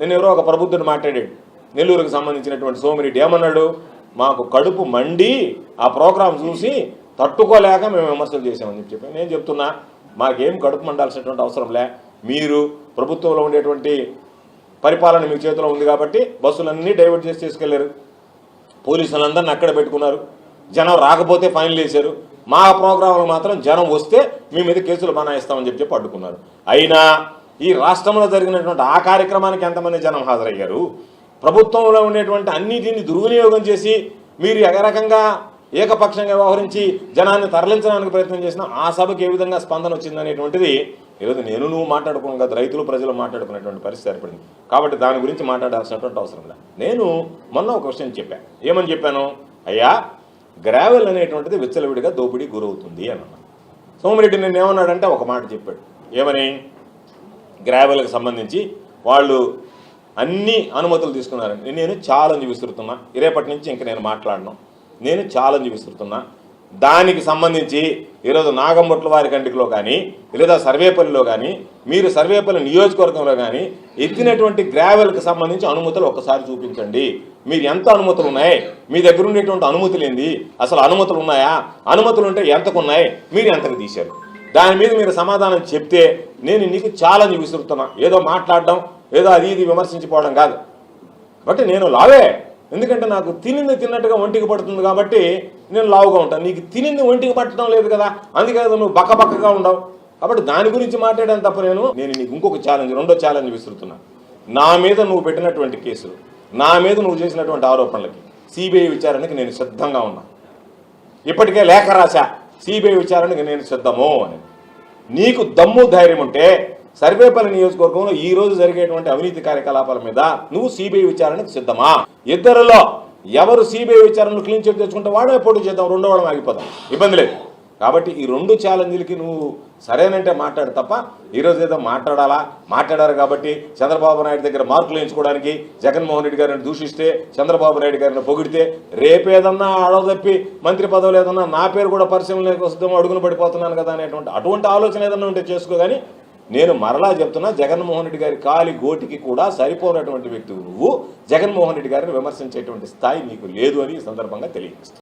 నేను ఎవరో ఒక ప్రబుద్ధుడు మాట్లాడాడు, నెల్లూరుకు సంబంధించినటువంటి సోమిరెడ్డి ఏమన్నాడు, మాకు కడుపు మండి ఆ ప్రోగ్రాం చూసి తట్టుకోలేక మేము విమర్శలు చేసామని చెప్పి. నేను చెప్తున్నా, మాకేం కడుపు మండాల్సినటువంటి అవసరంలే. మీరు ప్రభుత్వంలో ఉండేటువంటి పరిపాలన మీ చేతిలో ఉంది కాబట్టి బస్సులన్నీ డైవర్ట్ చేసి తీసుకెళ్లారు, పోలీసులందరినీ అక్కడ పెట్టుకున్నారు, జనం రాకపోతే ఫైన్లు వేశారు. మా ప్రోగ్రాంలు మాత్రం జనం వస్తే మీ మీద కేసులు బనాయిస్తామని చెప్పి అడ్డుకున్నారు. అయినా ఈ రాష్ట్రంలో జరిగినటువంటి ఆ కార్యక్రమానికి ఎంతమంది జనం హాజరయ్యారు? ప్రభుత్వంలో ఉండేటువంటి అన్నిటిని దుర్వినియోగం చేసి మీరు రకంగా ఏకపక్షంగా వ్యవహరించి జనాన్ని తరలించడానికి ప్రయత్నం చేసిన ఆ సభకు ఏ విధంగా స్పందన వచ్చిందనేటువంటిది ఈరోజు నేను నువ్వు మాట్లాడుకున్నాం కదా, రైతులు ప్రజలు మాట్లాడుకునేటువంటి పరిస్థితి ఏర్పడింది. కాబట్టి దాని గురించి మాట్లాడాల్సినటువంటి అవసరం లేదు. నేను మొన్న ఒక విషయం చెప్పాను. ఏమని చెప్పాను? అయ్యా, గ్రావెల్ అనేటువంటిది విచ్చలవిడిగా దోపిడీ గురవుతుంది అని అన్నా. సోమిరెడ్డి నిన్న ఏమన్నాడంటే ఒక మాట చెప్పాడు. ఏమని? గ్రావెల్కి సంబంధించి వాళ్ళు అన్ని అనుమతులు తీసుకున్నారని. నేను ఛాలెంజ్ విసురుతున్నా, రేపటి నుంచి ఇంక నేను మాట్లాడను. నేను ఛాలెంజ్ విసురుతున్నా. దానికి సంబంధించి ఈరోజు నాగంబొట్ల వారి కంటిలో కానీ లేదా సర్వేపల్లిలో కానీ మీరు సర్వేపల్లి నియోజకవర్గంలో కానీ ఎత్తినటువంటి గ్రావెల్కి సంబంధించి అనుమతులు ఒక్కసారి చూపించండి. మీరు ఎంత అనుమతులు ఉన్నాయి, మీ దగ్గర ఉండేటువంటి అనుమతులు ఏంది, అసలు అనుమతులు ఉన్నాయా, అనుమతులు ఉంటే ఎంతకున్నాయి, మీరు ఎంతకు తీశారు, దాని మీద మీరు సమాధానం చెప్తే నేను నీకు ఛాలెంజ్ విసురుతున్నా. ఏదో మాట్లాడడం, ఏదో అది ఇది విమర్శించిపోవడం కాదు. బట్ నేను లావే, ఎందుకంటే నాకు తినింది తిన్నట్టుగా ఒంటికి పడుతుంది కాబట్టి నేను లావుగా ఉంటాను. నీకు తినింది ఒంటికి పట్టడం లేదు కదా, అందుకే నువ్వు బక్కగా ఉండవు. కాబట్టి దాని గురించి మాట్లాడాను తప్ప నేను నీకు ఇంకొక ఛాలెంజ్, రెండో ఛాలెంజ్ విసురుతున్నా. నా మీద నువ్వు పెట్టినటువంటి కేసులు, నా మీద నువ్వు చేసినటువంటి ఆరోపణలకి సిబిఐ విచారణకి నేను సిద్ధంగా ఉన్నా. ఇప్పటికే లేఖ రాశా, సిబిఐ విచారణకి నేను సిద్ధము అని. నీకు దమ్ము ధైర్యం ఉంటే సర్వేపల్లి నియోజకవర్గంలో ఈ రోజు జరిగేటువంటి అవినీతి కార్యకలాపాల మీద నువ్వు సిబిఐ విచారణకు సిద్ధమా? ఇద్దరిలో ఎవరు సిబిఐ విచారణను క్లీన్ చిట్ తెచ్చుకుంటే వాడే పోటీ చేద్దాం, రెండో వాళ్ళం ఆగిపోదాం, ఇబ్బంది లేదు. కాబట్టి ఈ రెండు ఛాలెంజ్లకి నువ్వు సరేనంటే మాట్లాడు తప్ప ఈరోజు ఏదో మాట్లాడారు కాబట్టి చంద్రబాబు నాయుడు దగ్గర మార్కులు వేయించుకోవడానికి జగన్మోహన్ రెడ్డి గారిని దూషిస్తే, చంద్రబాబు నాయుడు గారిని పొగిడితే, రేపేదన్నా అడవదప్పి మంత్రి పదవులు ఏదన్నా నా పేరు కూడా పరిశీలనలోకి వస్తుందేమో అడుగును పడిపోతున్నాను కదా అనేటువంటి అటువంటి ఆలోచన ఏదన్నా ఉంటే చేసుకో. కానీ నేను మరలా చెప్తున్నా, జగన్మోహన్ రెడ్డి గారి కాలి గోటికి కూడా సరిపోయినటువంటి వ్యక్తి నువ్వు. జగన్మోహన్ రెడ్డి గారిని విమర్శించేటువంటి స్థాయి నీకు లేదు అని ఈ సందర్భంగా తెలియజేస్తాను.